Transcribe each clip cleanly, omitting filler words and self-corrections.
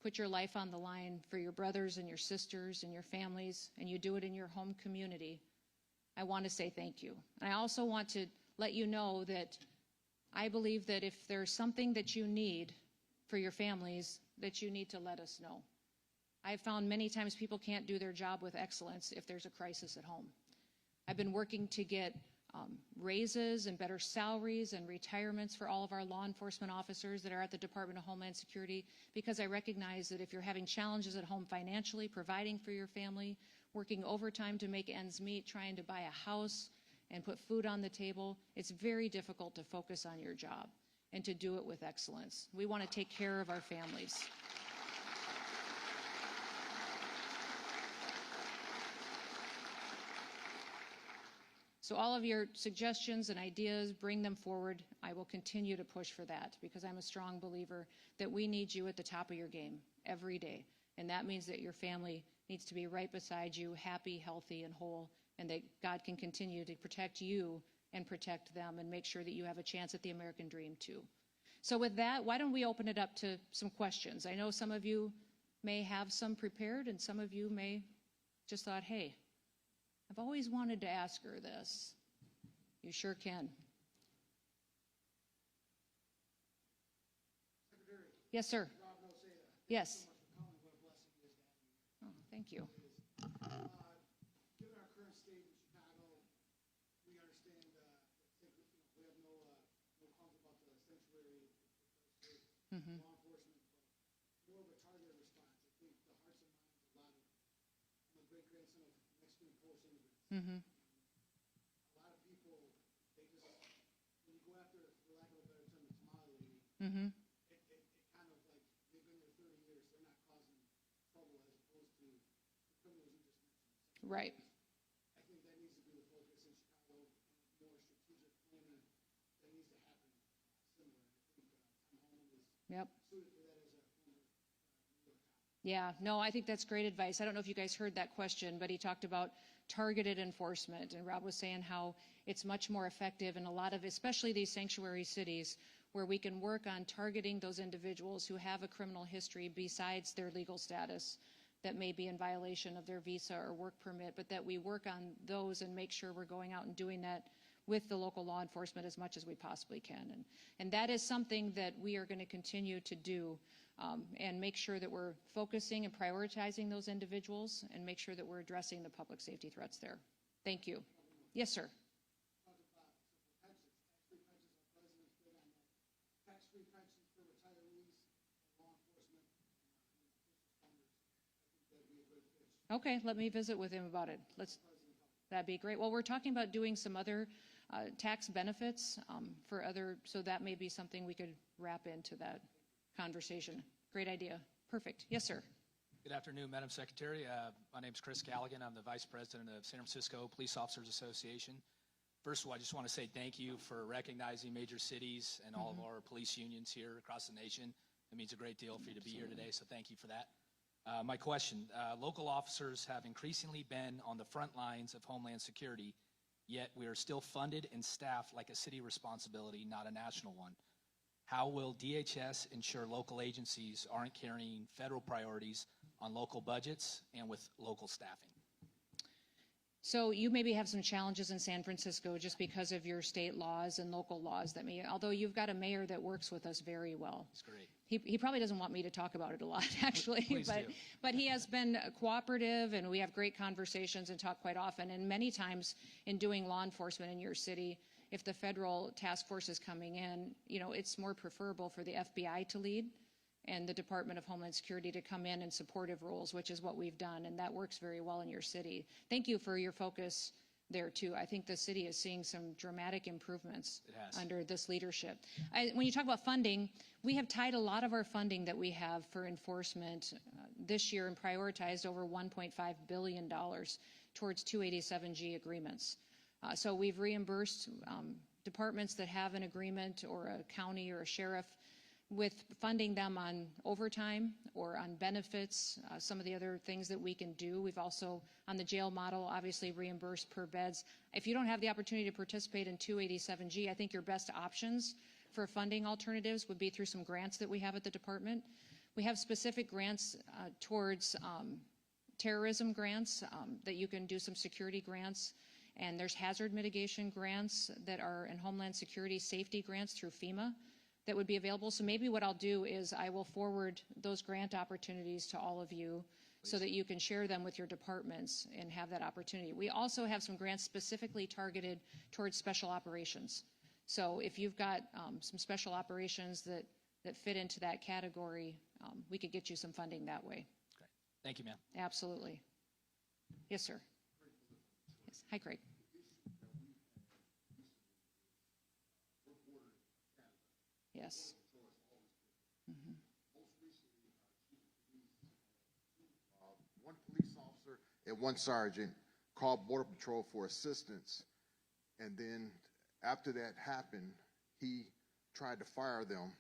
put your life on the line for your brothers and your sisters and your families, and you do it in your home community, I want to say thank you. And I also want to let you know that I believe that if there's something that you need for your families, that you need to let us know. I've found many times people can't do their job with excellence if there's a crisis at home. I've been working to get raises and better salaries and retirements for all of our law enforcement officers that are at the Department of Homeland Security, because I recognize that if you're having challenges at home financially, providing for your family, working overtime to make ends meet, trying to buy a house and put food on the table, it's very difficult to focus on your job and to do it with excellence. We want to take care of our families. So all of your suggestions and ideas, bring them forward. I will continue to push for that because I'm a strong believer that we need you at the top of your game every day. And that means that your family needs to be right beside you, happy, healthy, and whole, and that God can continue to protect you and protect them and make sure that you have a chance at the American dream too. So with that, why don't we open it up to some questions? I know some of you may have some prepared and some of you may just thought, hey, I've always wanted to ask her this. You sure can. Secretary. Yes, sir. Rob Noseda. Yes. Thank you so much for coming. What a blessing it is to have you here. Oh, thank you. Given our current state in Chicago, we understand we have no qualms about the sanctuary law enforcement, but more of a targeted response. I think the hearts and minds of a lot of, I'm a great grandson of Mexican Polish immigrants. A lot of people, they just, when you go after, for lack of a better term, the tamale lady, it kind of like, they've been there 30 years, they're not causing trouble as opposed to the criminals you just mentioned. Right. I think that needs to be the focus in Chicago, and more strategic planning that needs to happen similar. I think Tom Holland is suited for that as a former New York cop. Yeah, no, I think that's great advice. I don't know if you guys heard that question, but he talked about targeted enforcement, and Rob was saying how it's much more effective in a lot of, especially these sanctuary cities, where we can work on targeting those individuals who have a criminal history besides their legal status that may be in violation of their visa or work permit, but that we work on those and make sure we're going out and doing that with the local law enforcement as much as we possibly can. And that is something that we are going to continue to do and make sure that we're focusing and prioritizing those individuals and make sure that we're addressing the public safety threats there. Thank you. Yes, sir. Tax-free pensions for retirees, law enforcement, and I think that'd be a good fit. Okay, let me visit with him about it. That'd be great. Well, we're talking about doing some other tax benefits for other, so that may be something we could wrap into that conversation. Great idea. Perfect. Yes, sir. Good afternoon, Madam Secretary. My name is Chris Callaghan. I'm the Vice President of San Francisco Police Officers Association. First of all, I just want to say thank you for recognizing major cities and all of our police unions here across the nation. It means a great deal for you to be here today, so thank you for that. My question, local officers have increasingly been on the front lines of Homeland Security, yet we are still funded and staffed like a city responsibility, not a national one. How will DHS ensure local agencies aren't carrying federal priorities on local budgets and with local staffing? So you maybe have some challenges in San Francisco just because of your state laws and local laws that may, although you've got a mayor that works with us very well. That's great. He probably doesn't want me to talk about it a lot, actually, Please do. But he has been cooperative, and we have great conversations and talk quite often. And many times in doing law enforcement in your city, if the federal task force is coming in, you know, it's more preferable for the FBI to lead and the Department of Homeland Security to come in supportive roles, which is what we've done, and that works very well in your city. Thank you for your focus there, too. I think the city is seeing some dramatic improvements under this leadership. When you talk about funding, we have tied a lot of our funding that we have for enforcement this year and prioritized over $1.5 billion towards 287G agreements. So we've reimbursed departments that have an agreement, or a county or a sheriff, with funding them on overtime or on benefits, some of the other things that we can do. We've also, on the jail model, obviously reimbursed per beds. If you don't have the opportunity to participate in 287G, I think your best options for funding alternatives would be through some grants that we have at the department. We have specific grants towards terrorism grants that you can do some security grants. And there's hazard mitigation grants that are in Homeland Security safety grants through FEMA that would be available. So maybe what I'll do is I will forward those grant opportunities to all of you so that you can share them with your departments and have that opportunity. We also have some grants specifically targeted towards special operations. So if you've got some special operations that fit into that category, we could get you some funding that way. Great. Thank you, ma'am. Absolutely. Yes, sir. Yes. Hi, Craig. Yes. One police officer and one sergeant called Border Patrol for assistance, and then after that happened, he tried to fire them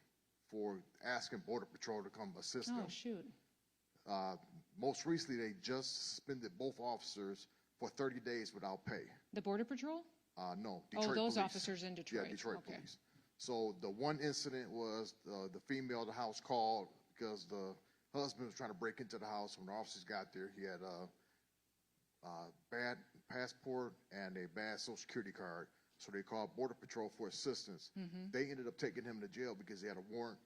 for asking Border Patrol to come assist them. Oh, shoot. Most recently, they just suspended both officers for 30 days without pay. The Border Patrol? No, Detroit those police. officers in Detroit. Yeah, Detroit Okay. police. So the one incident was the female of the house called because the husband was trying to break into the house. When the officers got there, he had a bad passport and a bad Social Security card. So they called Border Patrol for assistance. They ended up taking him to jail because he had a warrant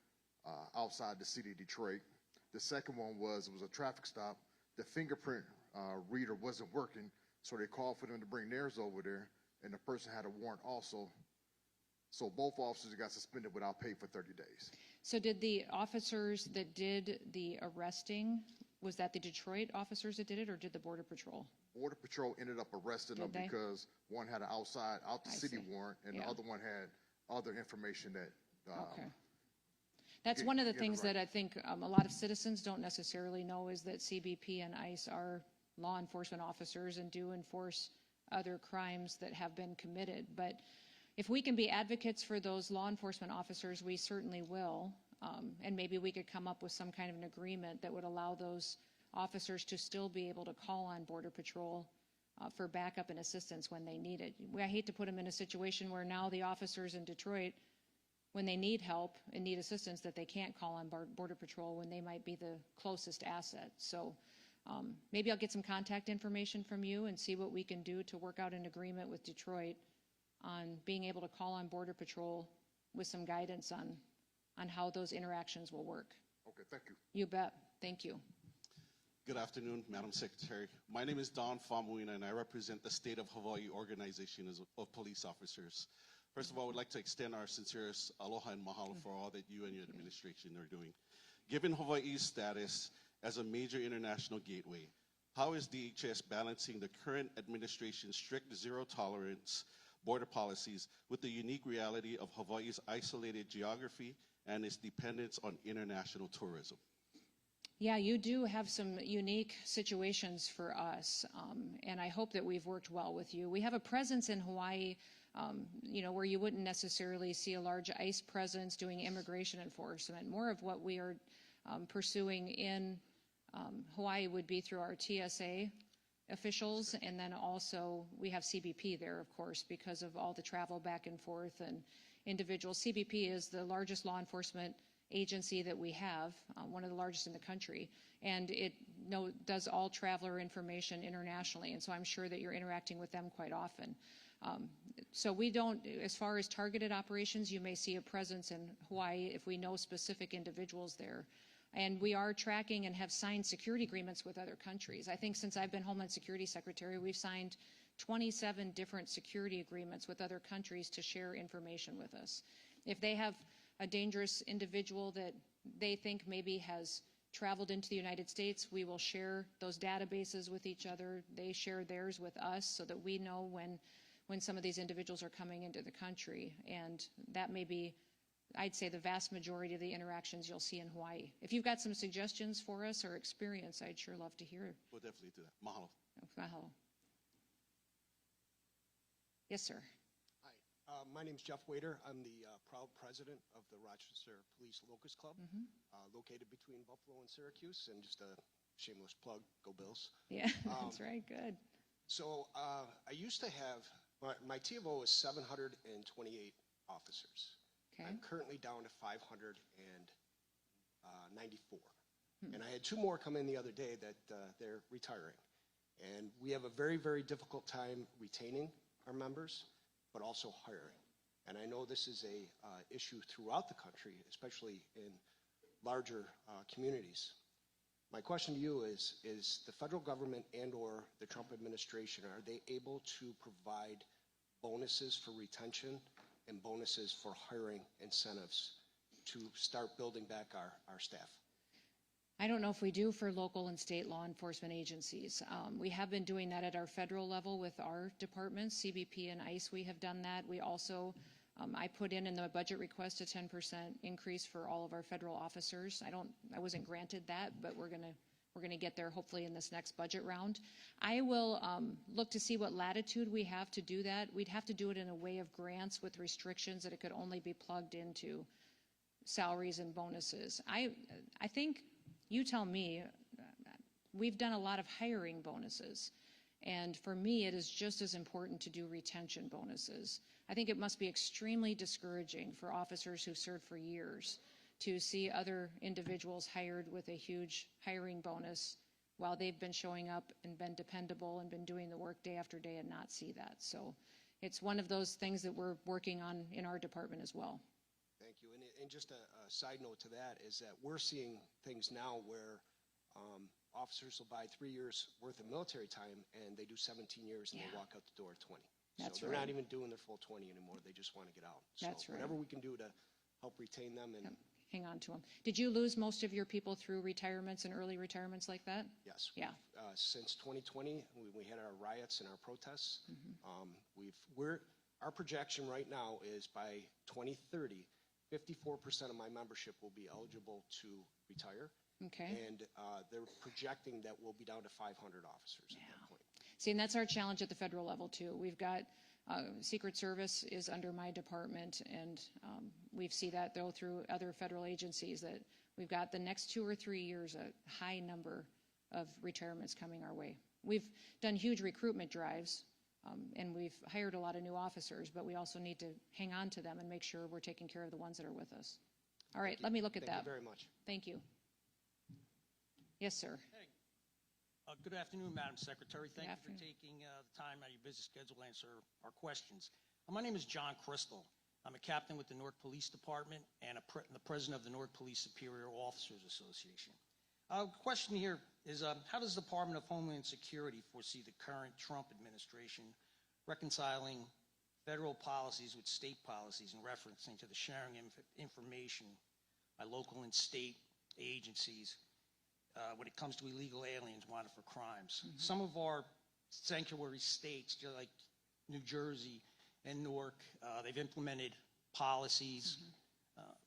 outside the city of Detroit. The second one was, it was a traffic stop. The fingerprint reader wasn't working, so they called for them to bring theirs over there, and the person had a warrant also. So both officers got suspended without pay for 30 days. So did the officers that did the arresting, was that the Detroit officers that did it, or did the Border Patrol? Border Patrol ended up arresting them Did they? because one had an out the city see. warrant, and Yeah. the other one had other information that Okay. That's get- one of the get things right. that I think a lot of citizens don't necessarily know is that CBP and ICE are law enforcement officers and do enforce other crimes that have been committed. But if we can be advocates for those law enforcement officers, we certainly will. And maybe we could come up with some kind of an agreement that would allow those officers to still be able to call on Border Patrol for backup and assistance when they need it. I hate to put them in a situation where now the officers in Detroit, when they need help and need assistance, that they can't call on Border Patrol when they might be the closest asset. So maybe I'll get some contact information from you and see what we can do to work out an agreement with Detroit on being able to call on Border Patrol with some guidance on how those interactions will work. Okay, thank you. You bet. Thank you. Good afternoon, Madam Secretary. My name is Don Famuina, and I represent the State of Hawaii Organization of Police Officers. First of all, I would like to extend our sincerest aloha and mahalo for all that you and your administration are doing. Given Hawaii's status as a major international gateway, how is DHS balancing the current administration's strict zero-tolerance border policies with the unique reality of Hawaii's isolated geography and its dependence on international tourism? Yeah, you do have some unique situations for us, and I hope that we've worked well with you. We have a presence in Hawaii, where you wouldn't necessarily see a large ICE presence doing immigration enforcement. More of what we are pursuing in Hawaii would be through our TSA officials, and then also we have CBP there, of course, because of all the travel back and forth and individuals. CBP is the largest law enforcement agency that we have, one of the largest in the country, and it does all traveler information internationally, and so I'm sure that you're interacting with them quite often. So we don't, as far as targeted operations, you may see a presence in Hawaii if we know specific individuals there. And we are tracking and have signed security agreements with other countries. I think since I've been Homeland Security Secretary, we've signed 27 different security agreements with other countries to share information with us. If they have a dangerous individual that they think maybe has traveled into the United States, we will share those databases with each other. They share theirs with us so that we know when some of these individuals are coming into the country. And that may be, I'd say, the vast majority of the interactions you'll see in Hawaii. If you've got some suggestions for us or experience, I'd sure love to hear. We'll definitely do that. Mahalo. Mahalo. Yes, sir. Hi, my name's Jeff Wader. I'm the proud president of the Rochester Police Locust Club, located between Buffalo and Syracuse, and just a shameless plug, go Bills. Yeah, that's right, good. So I used to have, my TFO is 728 officers. Okay. I'm currently down to 594. And I had 2 more come in the other day that they're retiring. And we have a very, very difficult time retaining our members, but also hiring. And I know this is a issue throughout the country, especially in larger communities. My question to you is the federal government and or the Trump administration, are they able to provide bonuses for retention and bonuses for hiring incentives to start building back our staff? I don't know if we do for local and state law enforcement agencies. We have been doing that at our federal level with our departments, CBP and ICE. We have done that. We also, I put in the budget request a 10% increase for all of our federal officers. I wasn't granted that, but we're gonna get there hopefully in this next budget round. I will look to see what latitude we have to do that. We'd have to do it in a way of grants with restrictions that it could only be plugged into salaries and bonuses. I think, you tell me, we've done a lot of hiring bonuses. And for me, it is just as important to do retention bonuses. I think it must be extremely discouraging for officers who've served for years to see other individuals hired with a huge hiring bonus while they've been showing up and been dependable and been doing the work day after day and not see that. So it's one of those things that we're working on in our department as well. Thank you. And just a side note to that is that we're seeing things now where officers will buy 3 years worth of military time and they do 17 years and they walk out the door at 20. That's so they're right. not even doing their full 20 anymore. They just want to get out. So That's right. whatever we can do to help retain them and Hang on to them. Did you lose most of your people through retirements and early retirements like that? yes. Yeah. Since 2020, we had our riots and our protests. Our projection right now is by 2030, 54% of my membership will be eligible to retire. Okay. And they're projecting that we'll be down to 500 officers at that point. See, and that's our challenge at the federal level too. We've got Secret Service is under my department, and we see that though through other federal agencies that we've got the next 2 or 3 years a high number of retirements coming our way. We've done huge recruitment drives, and we've hired a lot of new officers, but we also need to hang on to them and make sure we're taking care of the ones that are with us. All right, let me look at that. Thank you very much. Thank you. Yes, sir. Hey, good afternoon, Madam Secretary. Thank you for afternoon. taking the time out of your busy schedule to answer our questions. My name is John Crystal. I'm a captain with the Newark Police Department and the president of the Newark Police Superior Officers Association. Question here is, how does the Department of Homeland Security foresee the current Trump administration reconciling federal policies with state policies in referencing to the sharing of information by local and state agencies when it comes to illegal aliens wanted for crimes? Mm-hmm. Some of our sanctuary states, just like New Jersey and Newark, they've implemented policies,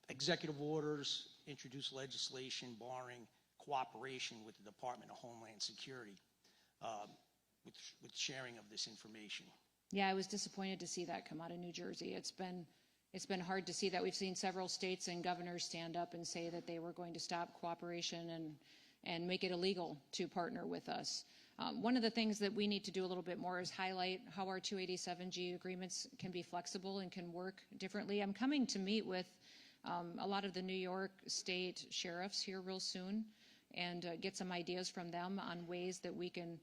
executive orders, introduced legislation barring cooperation with the Department of Homeland Security with sharing of this information. Yeah, I was disappointed to see that come out of New Jersey. It's been hard to see that. We've seen several states and governors stand up and say that they were going to stop cooperation and make it illegal to partner with us. One of the things that we need to do a little bit more is highlight how our 287G agreements can be flexible and can work differently. I'm coming to meet with a lot of the New York State sheriffs here real soon and get some ideas from them on ways that we can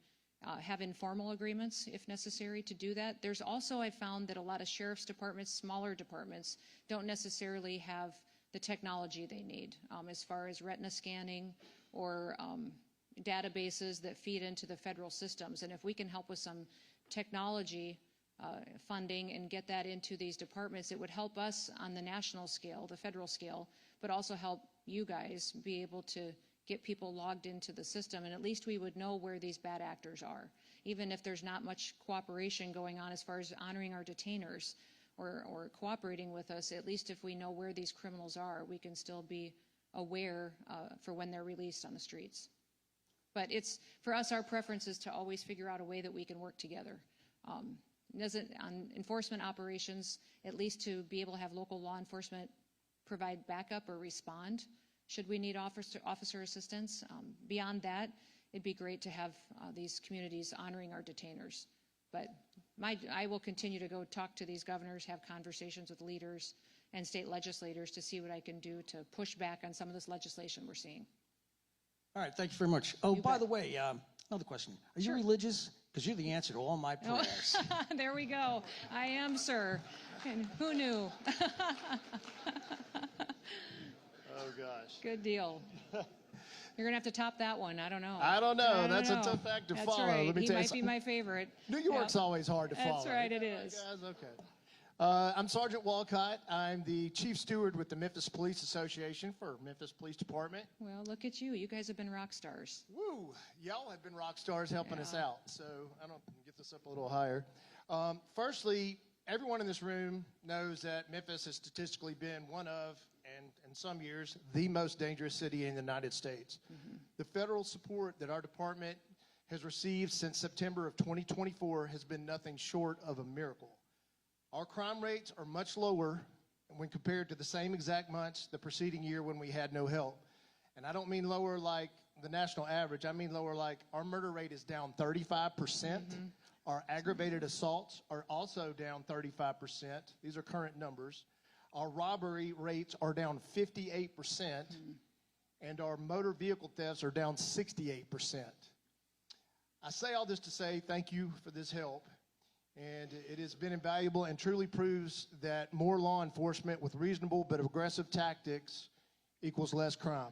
have informal agreements if necessary to do that. There's also, I found that a lot of sheriff's departments, smaller departments, don't necessarily have the technology they need as far as retina scanning or databases that feed into the federal systems. And if we can help with some technology funding and get that into these departments, it would help us on the national scale, the federal scale, but also help you guys be able to get people logged into the system, and at least we would know where these bad actors are. Even if there's not much cooperation going on as far as honoring our detainers or cooperating with us, at least if we know where these criminals are, we can still be aware for when they're released on the streets. But for us, our preference is to always figure out a way that we can work together. On enforcement operations, at least to be able to have local law enforcement provide backup or respond should we need officer assistance. Beyond that, it'd be great to have these communities honoring our detainers. But I will continue to go talk to these governors, have conversations with leaders and state legislators to see what I can do to push back on some of this legislation we're seeing. All right, thank you very much. Oh, by the way, another question. Are you religious? Because you're the answer to all my prayers. There we go. I am, sir. And who knew? Oh, gosh. Good deal. You're going to have to top that one. I don't know. I don't know. I don't That's know. a tough act to That's follow. Right. Let me He tell you might be something. my favorite. New York's always hard to follow. That's right, it is. Guys, okay. I'm Sergeant Walcott. I'm the Chief Steward with the Memphis Police Association for Memphis Police Department. Well, look at you. You guys have been rock stars. Woo! Y'all have been rock stars helping us out. So I don't get this up a little higher. Firstly, everyone in this room knows that Memphis has statistically been one of, and in some years, the most dangerous city in the United States. The federal support that our department has received since September of 2024 has been nothing short of a miracle. Our crime rates are much lower when compared to the same exact months the preceding year when we had no help. And I don't mean lower like the national average. I mean lower like our murder rate is down 35%. Our aggravated assaults are also down 35%. These are current numbers. Our robbery rates are down 58%. And our motor vehicle thefts are down 68%. I say all this to say thank you for this help. And it has been invaluable and truly proves that more law enforcement with reasonable but aggressive tactics equals less crime.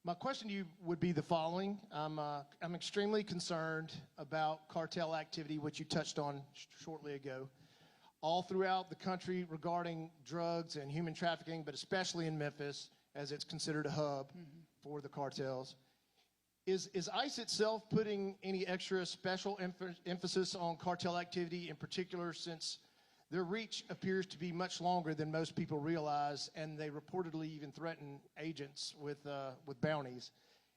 My question to you would be the following. I'm extremely concerned about cartel activity, which you touched on shortly ago, all throughout the country regarding drugs and human trafficking, but especially in Memphis, as it's considered a hub for the cartels. Is ICE itself putting any extra special emphasis on cartel activity, in particular since their reach appears to be much longer than most people realize, and they reportedly even threaten agents with bounties?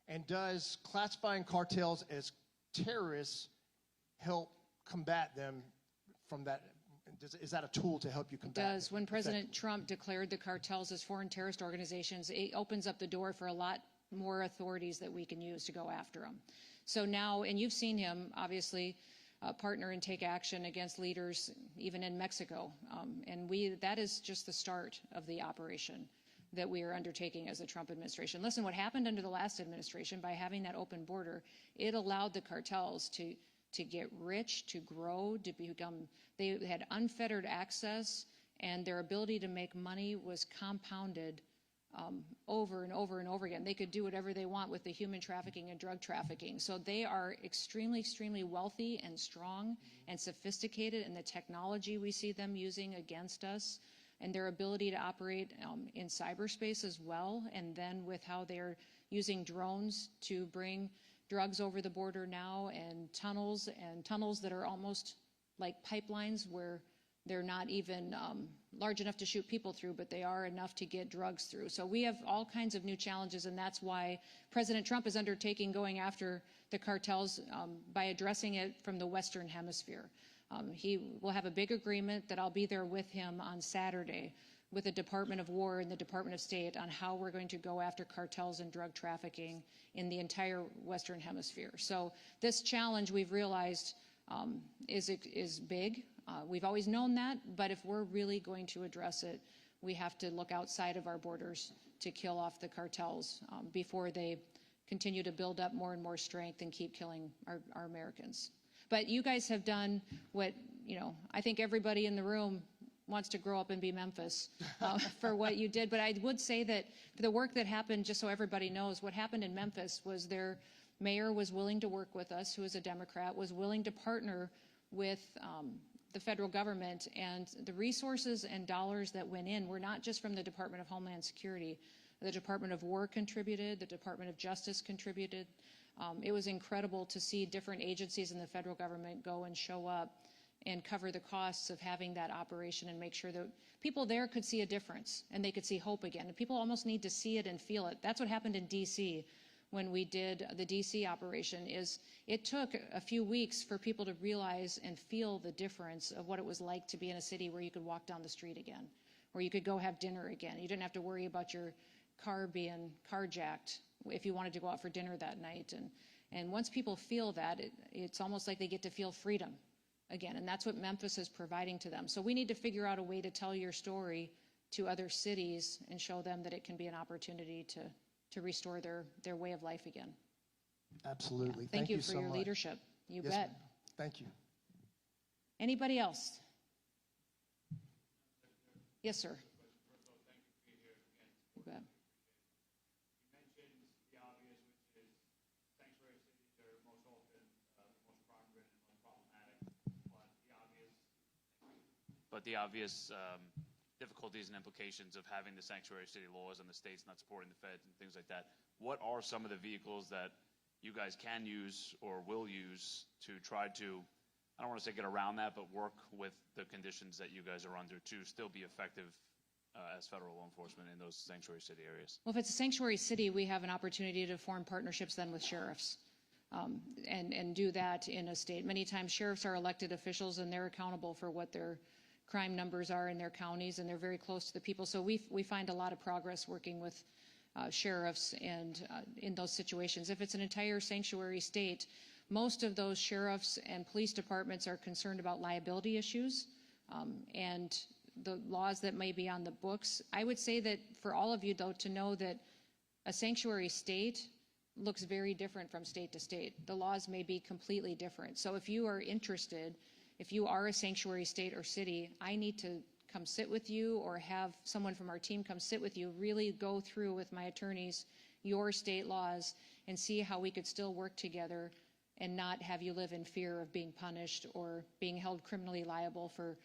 And does classifying cartels as terrorists help combat them from that? Is that a tool to help you combat them? It does. When President Trump declared the cartels as foreign terrorist organizations, it opens up the door for a lot more authorities that we can use to go after them. So now, and you've seen him, obviously, partner and take action against leaders, even in Mexico. And that is just the start of the operation that we are undertaking as the Trump administration. Listen, what happened under the last administration, by having that open border, it allowed the cartels to get rich, to grow, to become, they had unfettered access, and their ability to make money was compounded over and over and over again. They could do whatever they want with the human trafficking and drug trafficking. So they are extremely, extremely wealthy and strong and sophisticated in the technology we see them using against us, and their ability to operate in cyberspace as well, and then with how they're using drones to bring drugs over the border now, and tunnels that are almost like pipelines where they're not even large enough to shoot people through, but they are enough to get drugs through. So we have all kinds of new challenges, and that's why President Trump is undertaking going after the cartels by addressing it from the Western Hemisphere. He will have a big agreement that I'll be there with him on Saturday with the Department of War and the Department of State on how we're going to go after cartels and drug trafficking in the entire Western Hemisphere. So this challenge, we've realized, is big. We've always known that, but if we're really going to address it, we have to look outside of our borders to kill off the cartels before they continue to build up more and more strength and keep killing our Americans. But you guys have done what, I think everybody in the room wants to grow up and be Memphis for what you did. But I would say that the work that happened, just so everybody knows, what happened in Memphis was their mayor was willing to work with us, who is a Democrat, was willing to partner with the federal government, and the resources and dollars that went in were not just from the Department of Homeland Security. The Department of War contributed, the Department of Justice contributed. It was incredible to see different agencies in the federal government go and show up and cover the costs of having that operation and make sure that people there could see a difference and they could see hope again. And people almost need to see it and feel it. That's what happened in D.C. when we did the D.C. operation. Is it took a few weeks for people to realize and feel the difference of what it was like to be in a city where you could walk down the street again, where you could go have dinner again. You didn't have to worry about your car being carjacked if you wanted to go out for dinner that night. And once people feel that, it's almost like they get to feel freedom again. And that's what Memphis is providing to them. So we need to figure out a way to tell your story to other cities and show them that it can be an opportunity to restore their way of life again. Absolutely. Thank you for so your much. leadership. You Yes, bet. ma'am. Thank you. Anybody else? Yes, sir. You bet. But the obvious difficulties and implications of having the sanctuary city laws and the states not supporting the feds and things like that. What are some of the vehicles that you guys can use or will use to try to, I don't want to say get around that, but work with the conditions that you guys are under to still be effective as federal law enforcement in those sanctuary city areas? Well, if it's a sanctuary city, we have an opportunity to form partnerships then with sheriffs and do that in a state. Many times sheriffs are elected officials and they're accountable for what their crime numbers are in their counties, and they're very close to the people. So we find a lot of progress working with sheriffs and in those situations. If it's an entire sanctuary state, most of those sheriffs and police departments are concerned about liability issues and the laws that may be on the books. I would say that for all of you, though, to know that a sanctuary state looks very different from state to state. The laws may be completely different. So if you are interested, if you are a sanctuary state or city, I need to come sit with you or have someone from our team come sit with you, really go through with my attorneys your state laws and see how we could still work together and not have you live in fear of being punished or being held criminally liable for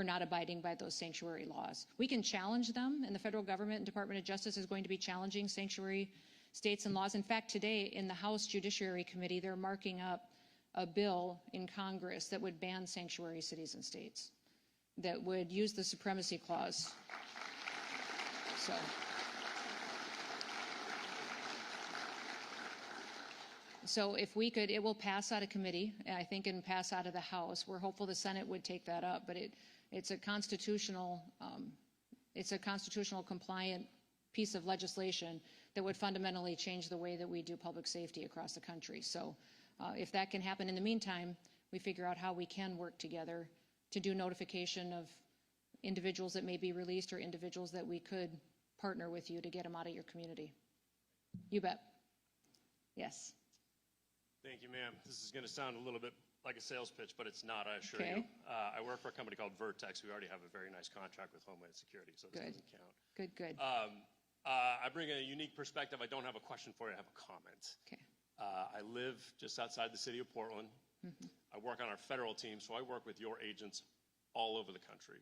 not abiding by those sanctuary laws. We can challenge them, and the federal government and Department of Justice is going to be challenging sanctuary states and laws. In fact, today in the House Judiciary Committee, they're marking up a bill in Congress that would ban sanctuary cities and states, that would use the supremacy clause. So if we could, it will pass out of committee, I think, and pass out of the House. We're hopeful the Senate would take that up, but it's a constitutional compliant piece of legislation that would fundamentally change the way that we do public safety across the country. So if that can happen in the meantime, we figure out how we can work together to do notification of individuals that may be released or individuals that we could partner with you to get them out of your community. You bet. Yes. Thank you, ma'am. This is going to sound a little bit like a sales pitch, but it's not, I assure Okay. you. I work for a company called Vertex. We already have a very nice contract with Homeland Security, so this doesn't count. Good. I bring a unique perspective. I don't have a question for you. I have a comment. Okay. I live just outside the city of Portland. I work on our federal team, so I work with your agents all over the country.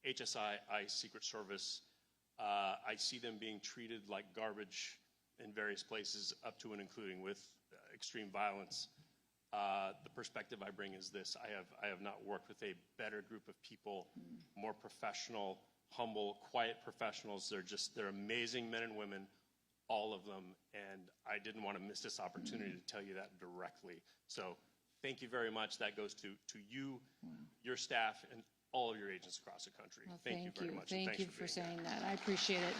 HSI, ICE, Secret Service. I see them being treated like garbage in various places, up to and including with extreme violence. The perspective I bring is this: I have not worked with a better group of people, more professional, humble, quiet professionals. They're amazing men and women, all of them, and I didn't want to miss this opportunity to tell you that directly. So thank you very much. That goes to you, your staff, and all of your agents across the country. Well, thank you very much. and Thank thanks you for being here. saying that. I appreciate it.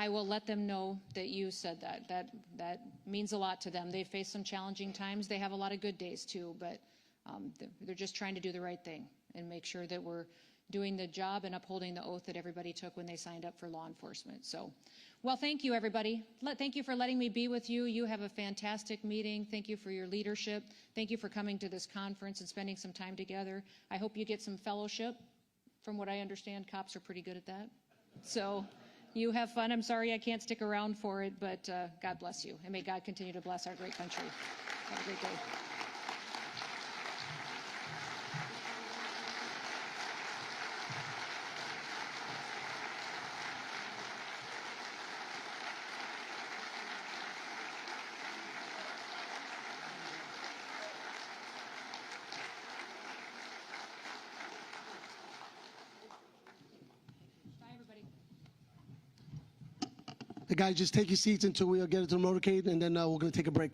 I will let them know that you said that. That means a lot to them. They face some challenging times. They have a lot of good days too, but they're just trying to do the right thing and make sure that we're doing the job and upholding the oath that everybody took when they signed up for law enforcement. So, well, thank you, everybody. Thank you for letting me be with you. You have a fantastic meeting. Thank you for your leadership. Thank you for coming to this conference and spending some time together. I hope you get some fellowship. From what I understand, cops are pretty good at that. So you have fun. I'm sorry I can't stick around for it, but God bless you. And may God continue to bless our great country. Have a great day. Hey guys, just take your seats until we get into the motorcade, and then we're going to take a break.